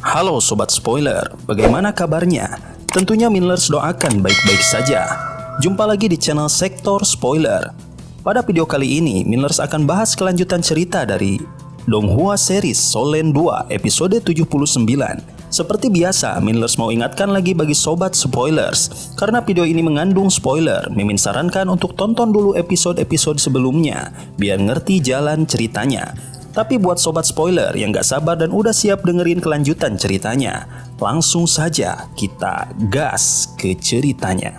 Halo Sobat Spoiler, bagaimana kabarnya? Tentunya Millers doakan baik-baik saja. Jumpa lagi di channel Sektor Spoiler. Pada video kali ini, Millers akan bahas kelanjutan cerita dari Donghua series Soul Land 2 episode 79. Seperti biasa, Millers mau ingatkan lagi bagi Sobat Spoilers, karena video ini mengandung spoiler, Mimin sarankan untuk tonton dulu episode-episode sebelumnya, biar ngerti jalan ceritanya. Tapi buat Sobat Spoiler yang gak sabar dan udah siap dengerin kelanjutan ceritanya, langsung saja kita gas ke ceritanya.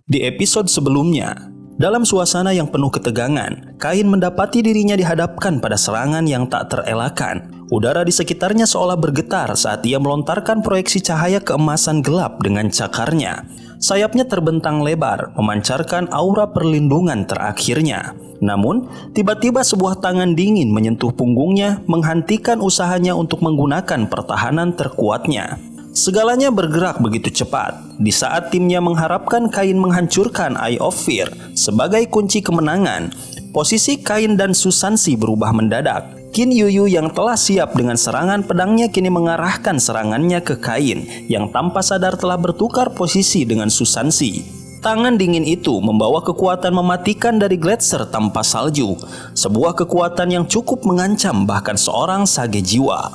Di episode sebelumnya, dalam suasana yang penuh ketegangan, Kain mendapati dirinya dihadapkan pada serangan yang tak terelakkan. Udara di sekitarnya seolah bergetar saat ia melontarkan proyeksi cahaya keemasan gelap dengan cakarnya. Sayapnya terbentang lebar, memancarkan aura perlindungan terakhirnya. Namun, tiba-tiba sebuah tangan dingin menyentuh punggungnya, menghentikan usahanya untuk menggunakan pertahanan terkuatnya. Segalanya bergerak begitu cepat. Di saat timnya mengharapkan Kain menghancurkan Eye of Fear sebagai kunci kemenangan, posisi Kain dan Susansi berubah mendadak. Qin Yuyu yang telah siap dengan serangan pedangnya kini mengarahkan serangannya ke Kain yang tanpa sadar telah bertukar posisi dengan Susansi. Tangan dingin itu membawa kekuatan mematikan dari gletser tanpa salju, sebuah kekuatan yang cukup mengancam bahkan seorang sage jiwa.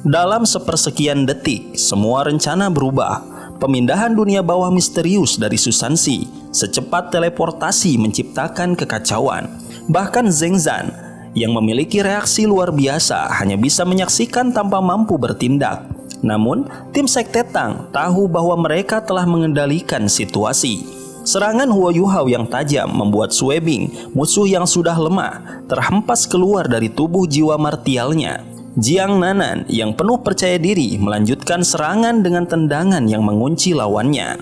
Dalam sepersekian detik, semua rencana berubah. Pemindahan dunia bawah misterius dari Susansi, secepat teleportasi menciptakan kekacauan. Bahkan Zheng Zan, yang memiliki reaksi luar biasa, hanya bisa menyaksikan tanpa mampu bertindak. Namun, tim Sekte Tang tahu bahwa mereka telah mengendalikan situasi. Serangan Huo Yuhao yang tajam membuat Sue Bing, musuh yang sudah lemah, terhempas keluar dari tubuh jiwa martialnya. Jiang Nanan yang penuh percaya diri melanjutkan serangan dengan tendangan yang mengunci lawannya.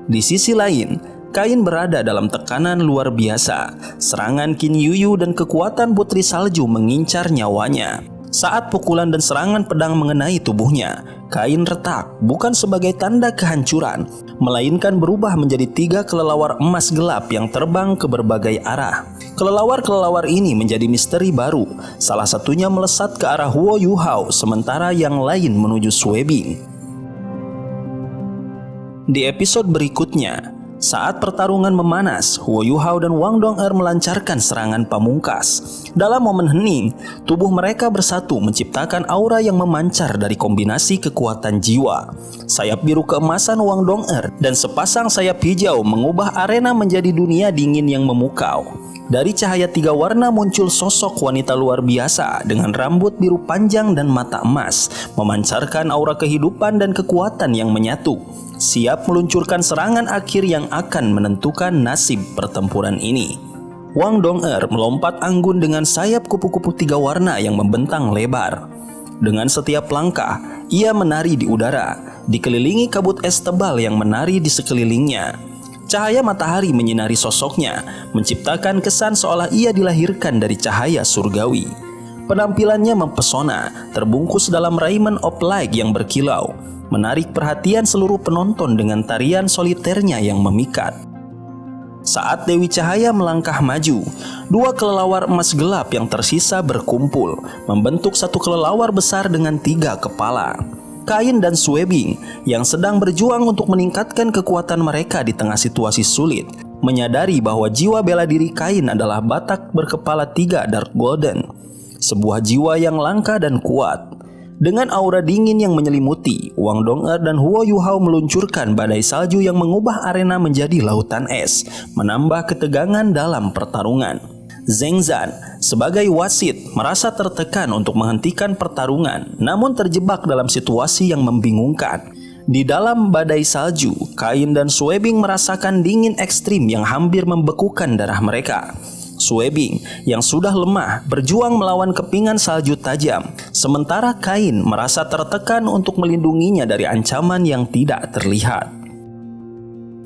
Di sisi lain, Kain berada dalam tekanan luar biasa. Serangan Qin Yuyu dan kekuatan Putri Salju mengincar nyawanya. Saat pukulan dan serangan pedang mengenai tubuhnya, Kain retak bukan sebagai tanda kehancuran, melainkan berubah menjadi 3 kelelawar emas gelap yang terbang ke berbagai arah. Kelelawar-kelelawar ini menjadi misteri baru. Salah satunya melesat ke arah Huo Yuhao, sementara yang lain menuju Sue Bing. Di episode berikutnya, saat pertarungan memanas, Huo Yuhao dan Wang Dong'er melancarkan serangan pamungkas. Dalam momen hening, tubuh mereka bersatu menciptakan aura yang memancar dari kombinasi kekuatan jiwa. Sayap biru keemasan Wang Dong'er dan sepasang sayap hijau mengubah arena menjadi dunia dingin yang memukau. Dari cahaya 3 warna muncul sosok wanita luar biasa dengan rambut biru panjang dan mata emas, memancarkan aura kehidupan dan kekuatan yang menyatu, siap meluncurkan serangan akhir yang akan menentukan nasib pertempuran ini. Wang Dong'er melompat anggun dengan sayap kupu-kupu 3 warna yang membentang lebar. Dengan setiap langkah, ia menari di udara, dikelilingi kabut es tebal yang menari di sekelilingnya. Cahaya matahari menyinari sosoknya, menciptakan kesan seolah ia dilahirkan dari cahaya surgawi. Penampilannya mempesona, terbungkus dalam raiment of light yang berkilau, menarik perhatian seluruh penonton dengan tarian soliternya yang memikat. Saat Dewi Cahaya melangkah maju, 2 kelelawar emas gelap yang tersisa berkumpul, membentuk satu kelelawar besar dengan 3 kepala. Kain dan Sue Bing yang sedang berjuang untuk meningkatkan kekuatan mereka di tengah situasi sulit, menyadari bahwa jiwa bela diri Kain adalah batak berkepala 3 Dark Golden, sebuah jiwa yang langka dan kuat. Dengan aura dingin yang menyelimuti, Wang Dong'er dan Huo Yuhao meluncurkan badai salju yang mengubah arena menjadi lautan es, menambah ketegangan dalam pertarungan. Zheng Zan sebagai wasit merasa tertekan untuk menghentikan pertarungan, namun terjebak dalam situasi yang membingungkan. Di dalam badai salju, Kain dan Sue Bing merasakan dingin ekstrim yang hampir membekukan darah mereka. Sue Bing yang sudah lemah berjuang melawan kepingan salju tajam, sementara Kain merasa tertekan untuk melindunginya dari ancaman yang tidak terlihat.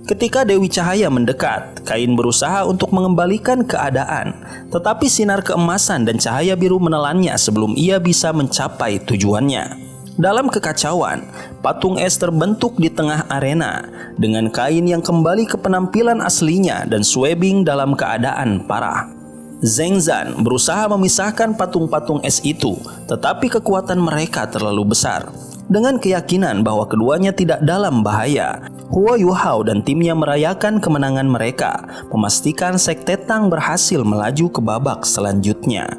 Ketika Dewi Cahaya mendekat, Kain berusaha untuk mengembalikan keadaan, tetapi sinar keemasan dan cahaya biru menelannya sebelum ia bisa mencapai tujuannya. Dalam kekacauan, patung es terbentuk di tengah arena, dengan Kain yang kembali ke penampilan aslinya dan Sue Bing dalam keadaan parah. Zheng Zan berusaha memisahkan patung-patung es itu, tetapi kekuatan mereka terlalu besar. Dengan keyakinan bahwa keduanya tidak dalam bahaya, Huo Yuhao dan timnya merayakan kemenangan mereka, memastikan Sekte Tang berhasil melaju ke babak selanjutnya.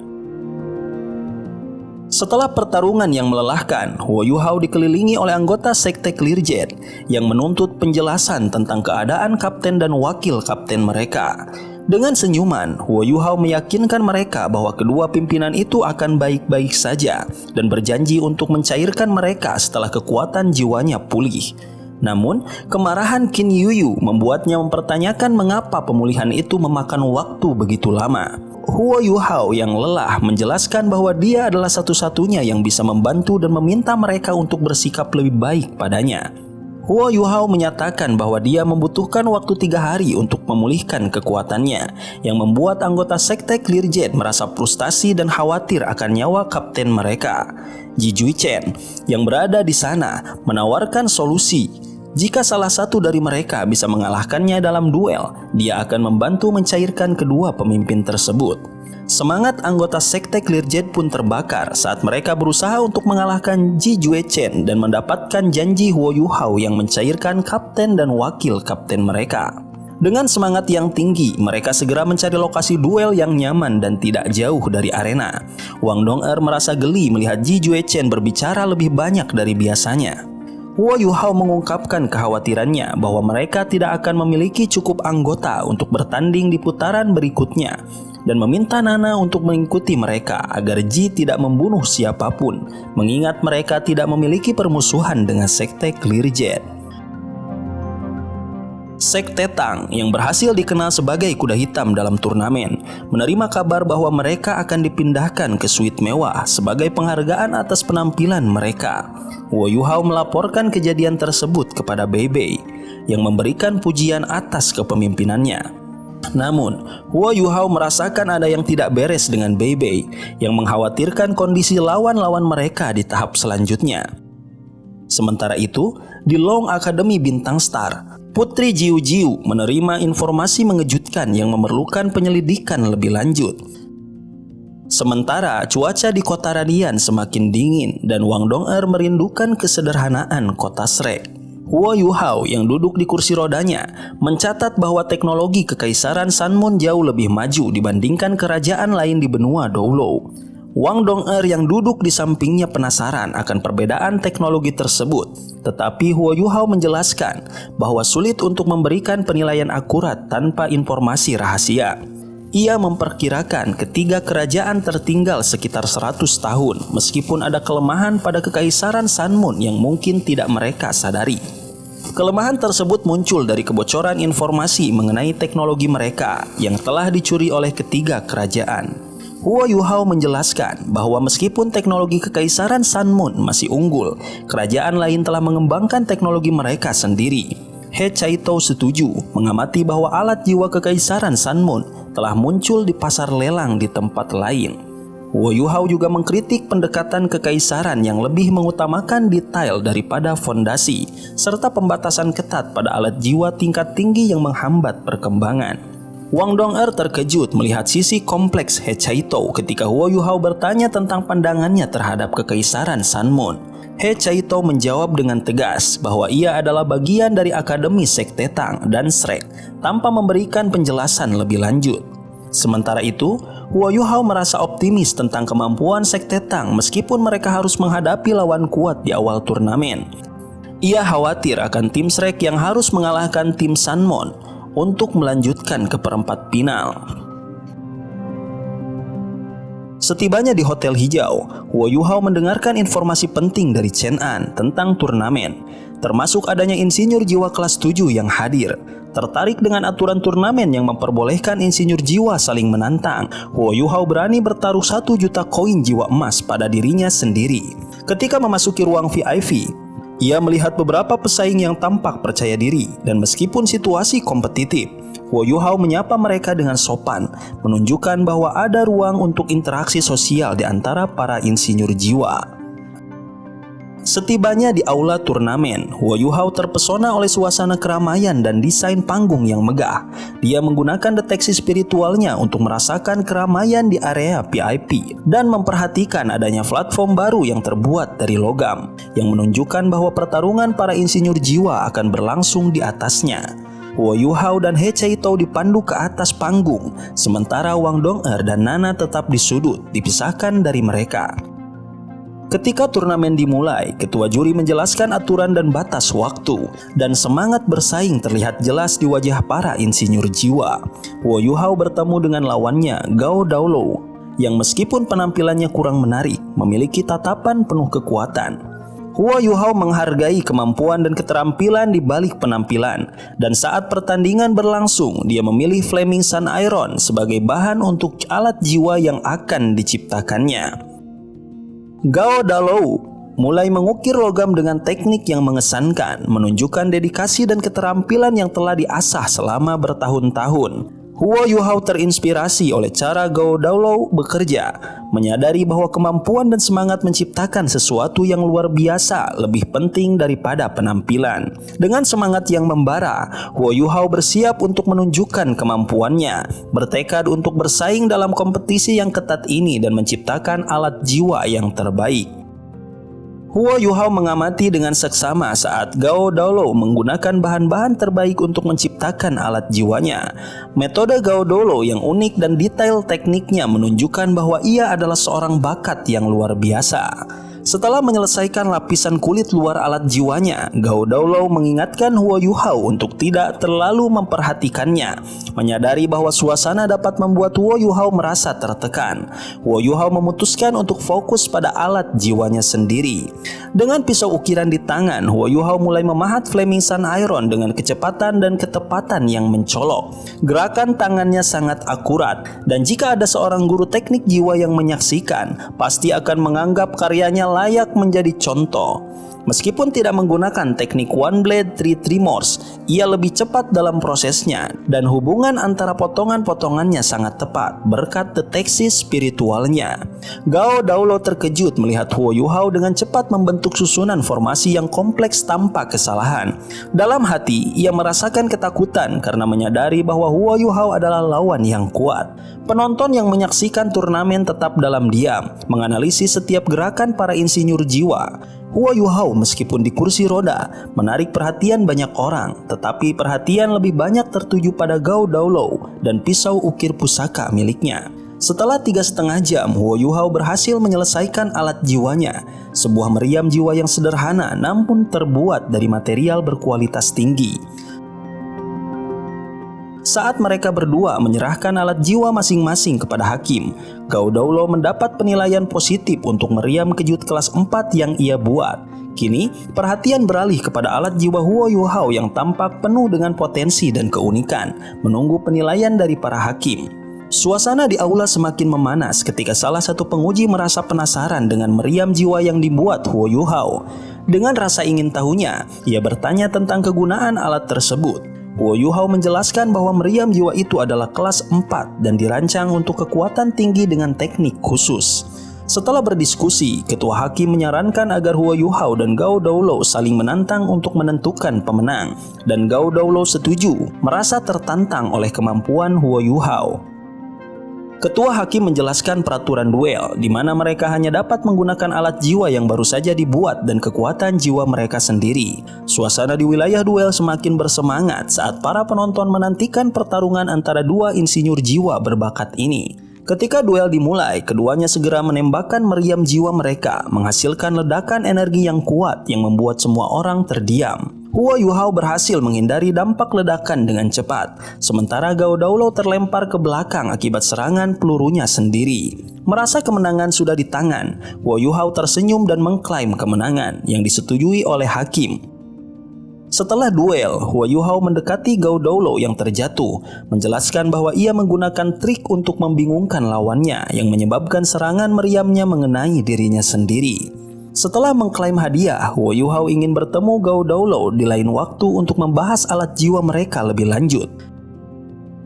Setelah pertarungan yang melelahkan, Huo Yuhao dikelilingi oleh anggota Sekte Clearjet yang menuntut penjelasan tentang keadaan kapten dan wakil kapten mereka. Dengan senyuman, Huo Yuhao meyakinkan mereka bahwa kedua pimpinan itu akan baik-baik saja dan berjanji untuk mencairkan mereka setelah kekuatan jiwanya pulih. Namun, kemarahan Qin Yuyu membuatnya mempertanyakan mengapa pemulihan itu memakan waktu begitu lama. Huo Yuhao yang lelah menjelaskan bahwa dia adalah satu-satunya yang bisa membantu dan meminta mereka untuk bersikap lebih baik padanya. Huo Yuhao menyatakan bahwa dia membutuhkan waktu 3 hari untuk memulihkan kekuatannya, yang membuat anggota Sekte Clearjet merasa frustasi dan khawatir akan nyawa kapten mereka. Ji Juichen yang berada di sana menawarkan solusi. Jika salah satu dari mereka bisa mengalahkannya dalam duel, dia akan membantu mencairkan kedua pemimpin tersebut. Semangat anggota Sekte Clearjet pun terbakar saat mereka berusaha untuk mengalahkan Ji Juechen dan mendapatkan janji Huo Yuhao yang mencairkan kapten dan wakil kapten mereka. Dengan semangat yang tinggi, mereka segera mencari lokasi duel yang nyaman dan tidak jauh dari arena. Wang Dong'er merasa geli melihat Ji Juechen berbicara lebih banyak dari biasanya. Huo Yuhao mengungkapkan kekhawatirannya bahwa mereka tidak akan memiliki cukup anggota untuk bertanding di putaran berikutnya dan meminta Nana untuk mengikuti mereka agar Ji tidak membunuh siapapun, mengingat mereka tidak memiliki permusuhan dengan Sekte Clearjet. Sekte Tang yang berhasil dikenal sebagai kuda hitam dalam turnamen menerima kabar bahwa mereka akan dipindahkan ke suite mewah sebagai penghargaan atas penampilan mereka. Huo Yuhao melaporkan kejadian tersebut kepada Bei Bei yang memberikan pujian atas kepemimpinannya. Namun, Huo Yuhao merasakan ada yang tidak beres dengan Bei Bei yang mengkhawatirkan kondisi lawan-lawan mereka di tahap selanjutnya. Sementara itu, di Long Academy Bintang Star, Putri Jiu Jiu menerima informasi mengejutkan yang memerlukan penyelidikan lebih lanjut. Sementara cuaca di kota Radian semakin dingin dan Wang Dong'er merindukan kesederhanaan kota Shrek. Huo Yuhao yang duduk di kursi rodanya mencatat bahwa teknologi kekaisaran Sanmon jauh lebih maju dibandingkan kerajaan lain di benua Doulou. Wang Dong'er yang duduk di sampingnya penasaran akan perbedaan teknologi tersebut, tetapi Huo Yuhao menjelaskan bahwa sulit untuk memberikan penilaian akurat tanpa informasi rahasia. Ia memperkirakan ketiga kerajaan tertinggal sekitar 100 tahun meskipun ada kelemahan pada kekaisaran Sanmon yang mungkin tidak mereka sadari. Kelemahan tersebut muncul dari kebocoran informasi mengenai teknologi mereka yang telah dicuri oleh ketiga kerajaan. Huo Yuhao menjelaskan bahwa meskipun teknologi kekaisaran Sanmon masih unggul, kerajaan lain telah mengembangkan teknologi mereka sendiri. He Caito setuju mengamati bahwa alat jiwa kekaisaran Sanmon telah muncul di pasar lelang di tempat lain. Huo Yuhao juga mengkritik pendekatan kekaisaran yang lebih mengutamakan detail daripada fondasi, serta pembatasan ketat pada alat jiwa tingkat tinggi yang menghambat perkembangan. Wang Dong'er terkejut melihat sisi kompleks He Caito ketika Huo Yuhao bertanya tentang pandangannya terhadap kekaisaran Sanmon. He Caito menjawab dengan tegas bahwa ia adalah bagian dari Akademi Sekte Tang dan Shrek tanpa memberikan penjelasan lebih lanjut. Sementara itu, Huo Yuhao merasa optimis tentang kemampuan Sekte Tang meskipun mereka harus menghadapi lawan kuat di awal turnamen. Ia khawatir akan tim Shrek yang harus mengalahkan tim Sanmon untuk melanjutkan ke perempat final. Setibanya di Hotel Hijau, Huo Yuhao mendengarkan informasi penting dari Chen An tentang turnamen, termasuk adanya insinyur jiwa kelas 7 yang hadir. Tertarik dengan aturan turnamen yang memperbolehkan insinyur jiwa saling menantang, Huo Yuhao berani bertaruh 1 juta koin jiwa emas pada dirinya sendiri. Ketika memasuki ruang VIP, ia melihat beberapa pesaing yang tampak percaya diri, dan meskipun situasi kompetitif, Huo Yuhao menyapa mereka dengan sopan, menunjukkan bahwa ada ruang untuk interaksi sosial di antara para insinyur jiwa. Setibanya di aula turnamen, Huo Yuhao terpesona oleh suasana keramaian dan desain panggung yang megah. Dia menggunakan deteksi spiritualnya untuk merasakan keramaian di area VIP dan memperhatikan adanya platform baru yang terbuat dari logam, yang menunjukkan bahwa pertarungan para insinyur jiwa akan berlangsung di atasnya. Huo Yuhao dan He Chaitou dipandu ke atas panggung, sementara Wang Dong'er dan Nana tetap di sudut, dipisahkan dari mereka. Ketika turnamen dimulai, ketua juri menjelaskan aturan dan batas waktu, dan semangat bersaing terlihat jelas di wajah para insinyur jiwa. Huo Yuhao bertemu dengan lawannya, Gao Daolou, yang meskipun penampilannya kurang menarik, memiliki tatapan penuh kekuatan. Huo Yuhao menghargai kemampuan dan keterampilan di balik penampilan, dan saat pertandingan berlangsung, dia memilih Flaming Sun Iron sebagai bahan untuk alat jiwa yang akan diciptakannya. Gao Daolou mulai mengukir logam dengan teknik yang mengesankan, menunjukkan dedikasi dan keterampilan yang telah diasah selama bertahun-tahun. Huo Yuhao terinspirasi oleh cara Gao Daolou bekerja, menyadari bahwa kemampuan dan semangat menciptakan sesuatu yang luar biasa lebih penting daripada penampilan. Dengan semangat yang membara, Huo Yuhao bersiap untuk menunjukkan kemampuannya, bertekad untuk bersaing dalam kompetisi yang ketat ini dan menciptakan alat jiwa yang terbaik. Huo Yuhao mengamati dengan seksama saat Gao Daolou menggunakan bahan-bahan terbaik untuk menciptakan alat jiwanya. Metode Gao Daolou yang unik dan detail tekniknya menunjukkan bahwa ia adalah seorang bakat yang luar biasa. Setelah menyelesaikan lapisan kulit luar alat jiwanya, Gao Daolou mengingatkan Huo Yuhao untuk tidak terlalu memperhatikannya, menyadari bahwa suasana dapat membuat Huo Yuhao merasa tertekan. Huo Yuhao memutuskan untuk fokus pada alat jiwanya sendiri. Dengan pisau ukiran di tangan, Huo Yuhao mulai memahat Flaming Sun Iron dengan kecepatan dan ketepatan yang mencolok. Gerakan tangannya sangat akurat, dan jika ada seorang guru teknik jiwa yang menyaksikan, pasti akan menganggap karyanya layak menjadi contoh. Meskipun tidak menggunakan teknik One Blade Three Tremors, ia lebih cepat dalam prosesnya dan hubungan antara potongan-potongannya sangat tepat berkat deteksi spiritualnya. Gao Daolou terkejut melihat Huo Yuhao dengan cepat membentuk susunan formasi yang kompleks tanpa kesalahan. Dalam hati, ia merasakan ketakutan karena menyadari bahwa Huo Yuhao adalah lawan yang kuat. Penonton yang menyaksikan turnamen tetap dalam diam, menganalisis setiap gerakan para insinyur jiwa. Huo Yuhao meskipun di kursi roda menarik perhatian banyak orang, tetapi perhatian lebih banyak tertuju pada Gao Daolou dan pisau ukir pusaka miliknya. Setelah 3,5 jam, Huo Yuhao berhasil menyelesaikan alat jiwanya, sebuah meriam jiwa yang sederhana namun terbuat dari material berkualitas tinggi. Saat mereka berdua menyerahkan alat jiwa masing-masing kepada hakim, Gao Daolou mendapat penilaian positif untuk meriam kejut kelas 4 yang ia buat. Kini, perhatian beralih kepada alat jiwa Huo Yuhao yang tampak penuh dengan potensi dan keunikan, menunggu penilaian dari para hakim. Suasana di aula semakin memanas ketika salah satu penguji merasa penasaran dengan meriam jiwa yang dibuat Huo Yuhao. Dengan rasa ingin tahunya, ia bertanya tentang kegunaan alat tersebut. Huo Yuhao menjelaskan bahwa meriam jiwa itu adalah kelas 4 dan dirancang untuk kekuatan tinggi dengan teknik khusus. Setelah berdiskusi, ketua hakim menyarankan agar Huo Yuhao dan Gao Daolou saling menantang untuk menentukan pemenang, dan Gao Daolou setuju, merasa tertantang oleh kemampuan Huo Yuhao. Ketua hakim menjelaskan peraturan duel, di mana mereka hanya dapat menggunakan alat jiwa yang baru saja dibuat dan kekuatan jiwa mereka sendiri. Suasana di wilayah duel semakin bersemangat saat para penonton menantikan pertarungan antara dua insinyur jiwa berbakat ini. Ketika duel dimulai, keduanya segera menembakkan meriam jiwa mereka, menghasilkan ledakan energi yang kuat yang membuat semua orang terdiam. Huo Yuhao berhasil menghindari dampak ledakan dengan cepat, sementara Gao Daolou terlempar ke belakang akibat serangan pelurunya sendiri. Merasa kemenangan sudah di tangan, Huo Yuhao tersenyum dan mengklaim kemenangan yang disetujui oleh hakim. Setelah duel, Huo Yuhao mendekati Gao Daolou yang terjatuh, menjelaskan bahwa ia menggunakan trik untuk membingungkan lawannya yang menyebabkan serangan meriamnya mengenai dirinya sendiri. Setelah mengklaim hadiah, Huo Yuhao ingin bertemu Gao Daolou di lain waktu untuk membahas alat jiwa mereka lebih lanjut.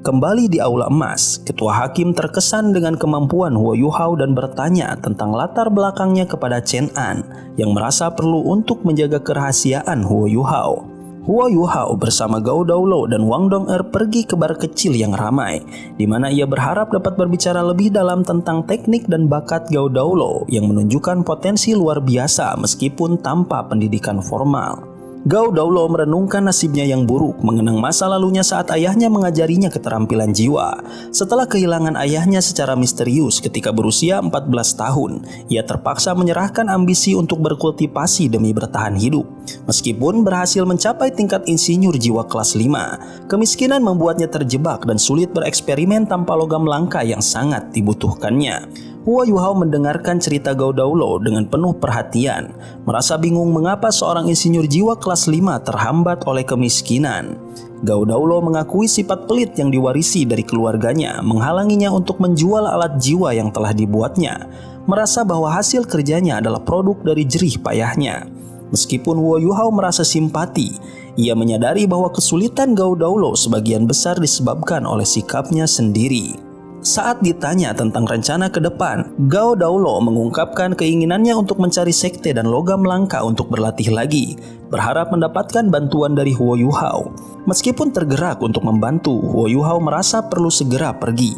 Kembali di Aula Emas, Ketua Hakim terkesan dengan kemampuan Huo Yuhao dan bertanya tentang latar belakangnya kepada Chen An yang merasa perlu untuk menjaga kerahasiaan Huo Yuhao. Huo Yuhao bersama Gao Daolo dan Wang Dong'er pergi ke bar kecil yang ramai, di mana ia berharap dapat berbicara lebih dalam tentang teknik dan bakat Gao Daolo yang menunjukkan potensi luar biasa meskipun tanpa pendidikan formal. Gao Daolo merenungkan nasibnya yang buruk, mengenang masa lalunya saat ayahnya mengajarinya keterampilan jiwa. Setelah kehilangan ayahnya secara misterius ketika berusia 14 tahun, ia terpaksa menyerahkan ambisi untuk berkultivasi demi bertahan hidup. Meskipun berhasil mencapai tingkat insinyur jiwa kelas 5, kemiskinan membuatnya terjebak dan sulit bereksperimen tanpa logam langka yang sangat dibutuhkannya. Huo Yuhao mendengarkan cerita Gao Daolo dengan penuh perhatian, merasa bingung mengapa seorang insinyur jiwa kelas 5 terhambat oleh kemiskinan. Gao Daolo mengakui sifat pelit yang diwarisi dari keluarganya menghalanginya untuk menjual alat jiwa yang telah dibuatnya, merasa bahwa hasil kerjanya adalah produk dari jerih payahnya. Meskipun Huo Yuhao merasa simpati, ia menyadari bahwa kesulitan Gao Daolo sebagian besar disebabkan oleh sikapnya sendiri. Saat ditanya tentang rencana ke depan, Gao Daolo mengungkapkan keinginannya untuk mencari sekte dan logam langka untuk berlatih lagi, berharap mendapatkan bantuan dari Huo Yuhao. Meskipun tergerak untuk membantu, Huo Yuhao merasa perlu segera pergi.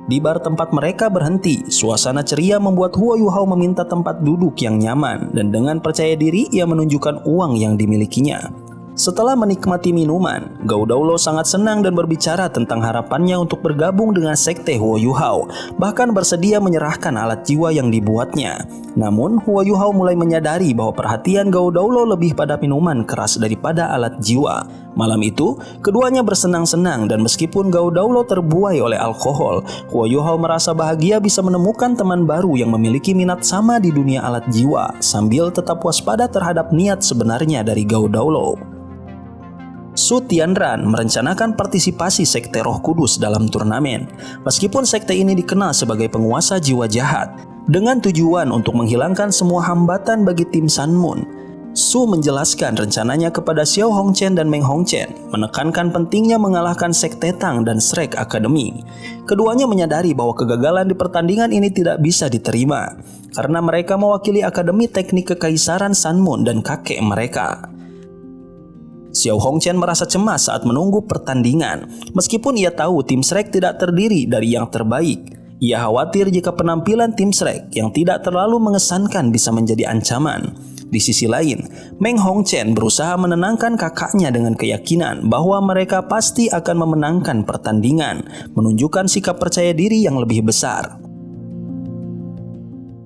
Di bar tempat mereka berhenti, suasana ceria membuat Huo Yuhao meminta tempat duduk yang nyaman, dan dengan percaya diri ia menunjukkan uang yang dimilikinya. Setelah menikmati minuman, Gao Daolo sangat senang dan berbicara tentang harapannya untuk bergabung dengan sekte Huo Yuhao, bahkan bersedia menyerahkan alat jiwa yang dibuatnya. Namun, Huo Yuhao mulai menyadari bahwa perhatian Gao Daolo lebih pada minuman keras daripada alat jiwa. Malam itu, keduanya bersenang-senang dan meskipun Gao Daolo terbuai oleh alkohol, Huo Yuhao merasa bahagia bisa menemukan teman baru yang memiliki minat sama di dunia alat jiwa, sambil tetap waspada terhadap niat sebenarnya dari Gao Daolo. Su Tianran merencanakan partisipasi sekte Roh Kudus dalam turnamen. Meskipun sekte ini dikenal sebagai penguasa jiwa jahat, dengan tujuan untuk menghilangkan semua hambatan bagi tim Sun Moon, Su menjelaskan rencananya kepada Xiao Hongchen dan Meng Hongchen, menekankan pentingnya mengalahkan sekte Tang dan Shrek Academy. Keduanya menyadari bahwa kegagalan di pertandingan ini tidak bisa diterima, karena mereka mewakili Akademi Teknik Kekaisaran Sun Moon dan kakek mereka. Xiao Hongchen merasa cemas saat menunggu pertandingan. Meskipun ia tahu tim Shrek tidak terdiri dari yang terbaik, ia khawatir jika penampilan tim Shrek yang tidak terlalu mengesankan bisa menjadi ancaman. Di sisi lain, Meng Hongchen berusaha menenangkan kakaknya dengan keyakinan bahwa mereka pasti akan memenangkan pertandingan, menunjukkan sikap percaya diri yang lebih besar.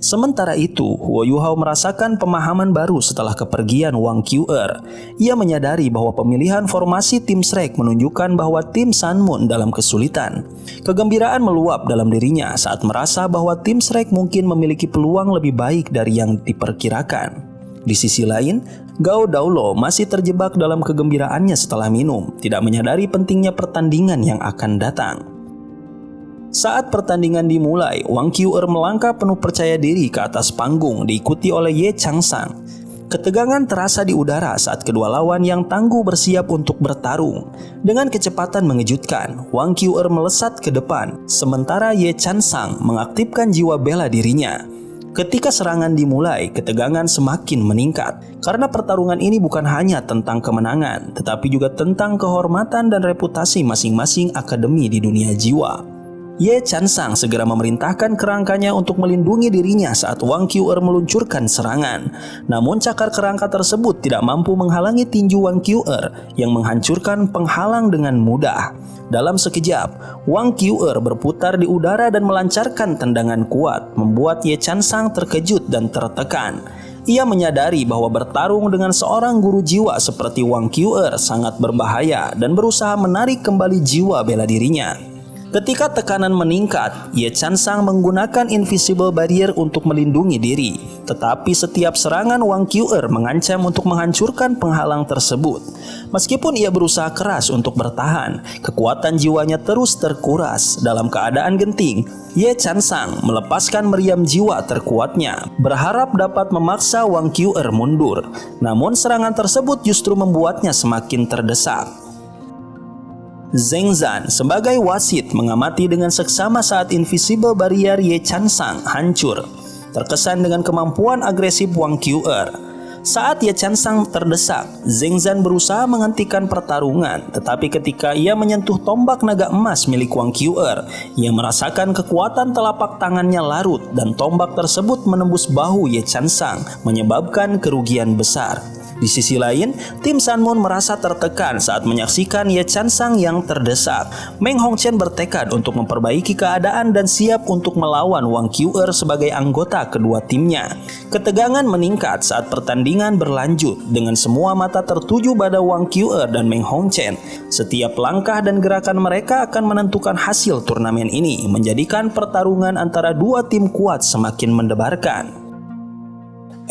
Sementara itu, Huo Yuhao merasakan pemahaman baru setelah kepergian Wang Qiu'er. Ia menyadari bahwa pemilihan formasi tim Shrek menunjukkan bahwa tim Sun Moon dalam kesulitan. Kegembiraan meluap dalam dirinya saat merasa bahwa tim Shrek mungkin memiliki peluang lebih baik dari yang diperkirakan. Di sisi lain, Gao Daolo masih terjebak dalam kegembiraannya setelah minum, tidak menyadari pentingnya pertandingan yang akan datang. Saat pertandingan dimulai, Wang Qiu'er melangkah penuh percaya diri ke atas panggung diikuti oleh Ye Changsang. Ketegangan terasa di udara saat kedua lawan yang tangguh bersiap untuk bertarung. Dengan kecepatan mengejutkan, Wang Qiu'er melesat ke depan, sementara Ye Changsang mengaktifkan jiwa bela dirinya. Ketika serangan dimulai, ketegangan semakin meningkat, karena pertarungan ini bukan hanya tentang kemenangan, tetapi juga tentang kehormatan dan reputasi masing-masing akademi di dunia jiwa. Ye Changsang segera memerintahkan kerangkanya untuk melindungi dirinya saat Wang Qiu'er meluncurkan serangan. Namun cakar kerangka tersebut tidak mampu menghalangi tinju Wang Qiu'er yang menghancurkan penghalang dengan mudah. Dalam sekejap, Wang Qiu'er berputar di udara dan melancarkan tendangan kuat, membuat Ye Changsang terkejut dan tertekan. Ia menyadari bahwa bertarung dengan seorang guru jiwa seperti Wang Qiu'er sangat berbahaya dan berusaha menarik kembali jiwa bela dirinya. Ketika tekanan meningkat, Ye Changsang menggunakan Invisible Barrier untuk melindungi diri. Tetapi setiap serangan Wang Qiu'er mengancam untuk menghancurkan penghalang tersebut. Meskipun ia berusaha keras untuk bertahan, kekuatan jiwanya terus terkuras. Dalam keadaan genting, Ye Changsang melepaskan meriam jiwa terkuatnya, berharap dapat memaksa Wang Qiu'er mundur. Namun serangan tersebut justru membuatnya semakin terdesak. Zheng Zan sebagai wasit mengamati dengan seksama saat invisible barrier Ye Chansang hancur, terkesan dengan kemampuan agresif Wang Qiu'er. Saat Ye Chansang terdesak, Zheng Zan berusaha menghentikan pertarungan, tetapi ketika ia menyentuh tombak naga emas milik Wang Qiu'er, ia merasakan kekuatan telapak tangannya larut dan tombak tersebut menembus bahu Ye Chansang, menyebabkan kerugian besar. Di sisi lain, tim Sanmon merasa tertekan saat menyaksikan Ye Chansang yang terdesak. Meng Hongchen bertekad untuk memperbaiki keadaan dan siap untuk melawan Wang Qiu'er sebagai anggota kedua timnya. Ketegangan meningkat saat pertandingan berlanjut dengan semua mata tertuju pada Wang Qiu'er dan Meng Hongchen. Setiap langkah dan gerakan mereka akan menentukan hasil turnamen ini, menjadikan pertarungan antara dua tim kuat semakin mendebarkan.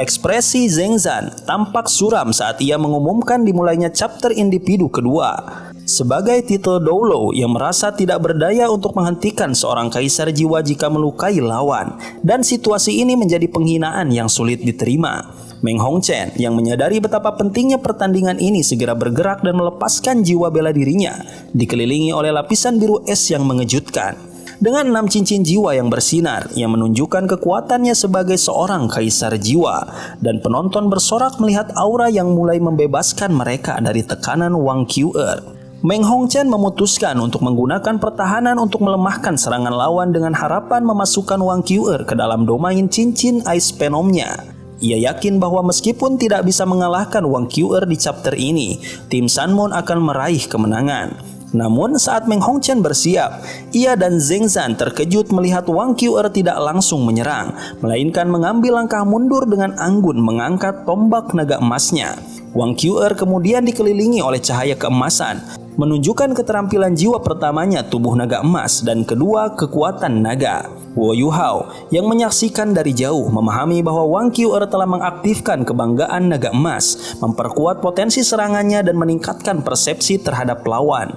Ekspresi Zheng Zan tampak suram saat ia mengumumkan dimulainya chapter individu kedua. Sebagai titel Doulo yang merasa tidak berdaya untuk menghentikan seorang kaisar jiwa jika melukai lawan, dan situasi ini menjadi penghinaan yang sulit diterima. Meng Hongchen yang menyadari betapa pentingnya pertandingan ini segera bergerak dan melepaskan jiwa bela dirinya, dikelilingi oleh lapisan biru es yang mengejutkan. Dengan 6 cincin jiwa yang bersinar, ia menunjukkan kekuatannya sebagai seorang kaisar jiwa, dan penonton bersorak melihat aura yang mulai membebaskan mereka dari tekanan Wang Qiu'er. Meng Hongchen memutuskan untuk menggunakan pertahanan untuk melemahkan serangan lawan dengan harapan memasukkan Wang Qiu'er ke dalam domain cincin Ice Phenomnya. Ia yakin bahwa meskipun tidak bisa mengalahkan Wang Qiu'er di chapter ini, tim Sanmon akan meraih kemenangan. Namun saat Meng Hongchen bersiap, ia dan Zheng Zan terkejut melihat Wang Qiu'er tidak langsung menyerang, melainkan mengambil langkah mundur dengan anggun mengangkat tombak naga emasnya. Wang Qiu'er kemudian dikelilingi oleh cahaya keemasan, menunjukkan keterampilan jiwa pertamanya tubuh naga emas dan kedua kekuatan naga. Wo Yuhao yang menyaksikan dari jauh memahami bahwa Wang Qiu'er telah mengaktifkan kebanggaan naga emas, memperkuat potensi serangannya dan meningkatkan persepsi terhadap lawan.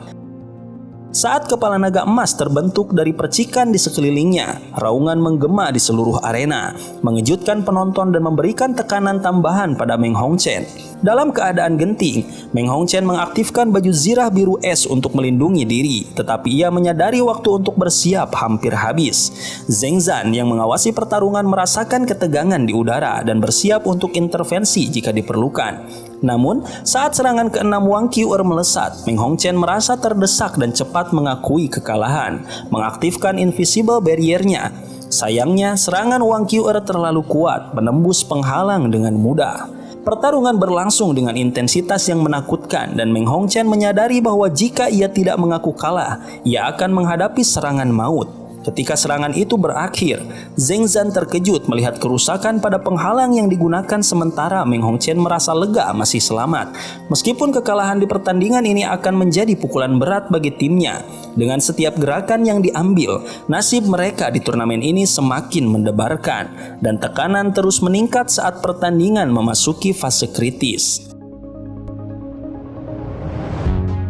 Saat kepala naga emas terbentuk dari percikan di sekelilingnya, raungan menggema di seluruh arena, mengejutkan penonton dan memberikan tekanan tambahan pada Meng Hongchen. Dalam keadaan genting, Meng Hongchen mengaktifkan baju zirah biru es untuk melindungi diri, tetapi ia menyadari waktu untuk bersiap hampir habis. Zheng Zan yang mengawasi pertarungan merasakan ketegangan di udara dan bersiap untuk intervensi jika diperlukan. Namun, saat serangan ke-6 Wang Qiu'er melesat, Meng Hongchen merasa terdesak dan cepat mengakui kekalahan, mengaktifkan invisible barrier-nya. Sayangnya, serangan Wang Qiu'er terlalu kuat, menembus penghalang dengan mudah. Pertarungan berlangsung dengan intensitas yang menakutkan dan Meng Hongchen menyadari bahwa jika ia tidak mengaku kalah, ia akan menghadapi serangan maut. Ketika serangan itu berakhir, Zheng Zan terkejut melihat kerusakan pada penghalang yang digunakan sementara Meng Hongchen merasa lega masih selamat. Meskipun kekalahan di pertandingan ini akan menjadi pukulan berat bagi timnya, dengan setiap gerakan yang diambil, nasib mereka di turnamen ini semakin mendebarkan dan tekanan terus meningkat saat pertandingan memasuki fase kritis.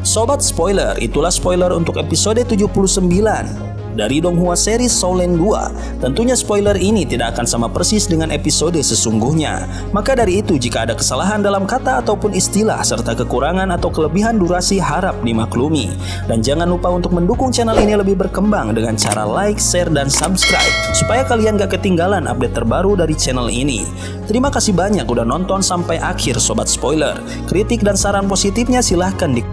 Sobat spoiler, itulah spoiler untuk episode 79 dari Donghua series Soul Lane 2. Tentunya spoiler ini tidak akan sama persis dengan episode sesungguhnya. Maka dari itu, jika ada kesalahan dalam kata ataupun istilah serta kekurangan atau kelebihan durasi harap dimaklumi. Dan jangan lupa untuk mendukung channel ini lebih berkembang dengan cara like, share, dan subscribe supaya kalian gak ketinggalan update terbaru dari channel ini. Terima kasih banyak udah nonton sampai akhir Sobat Spoiler. Kritik dan saran positifnya silahkan di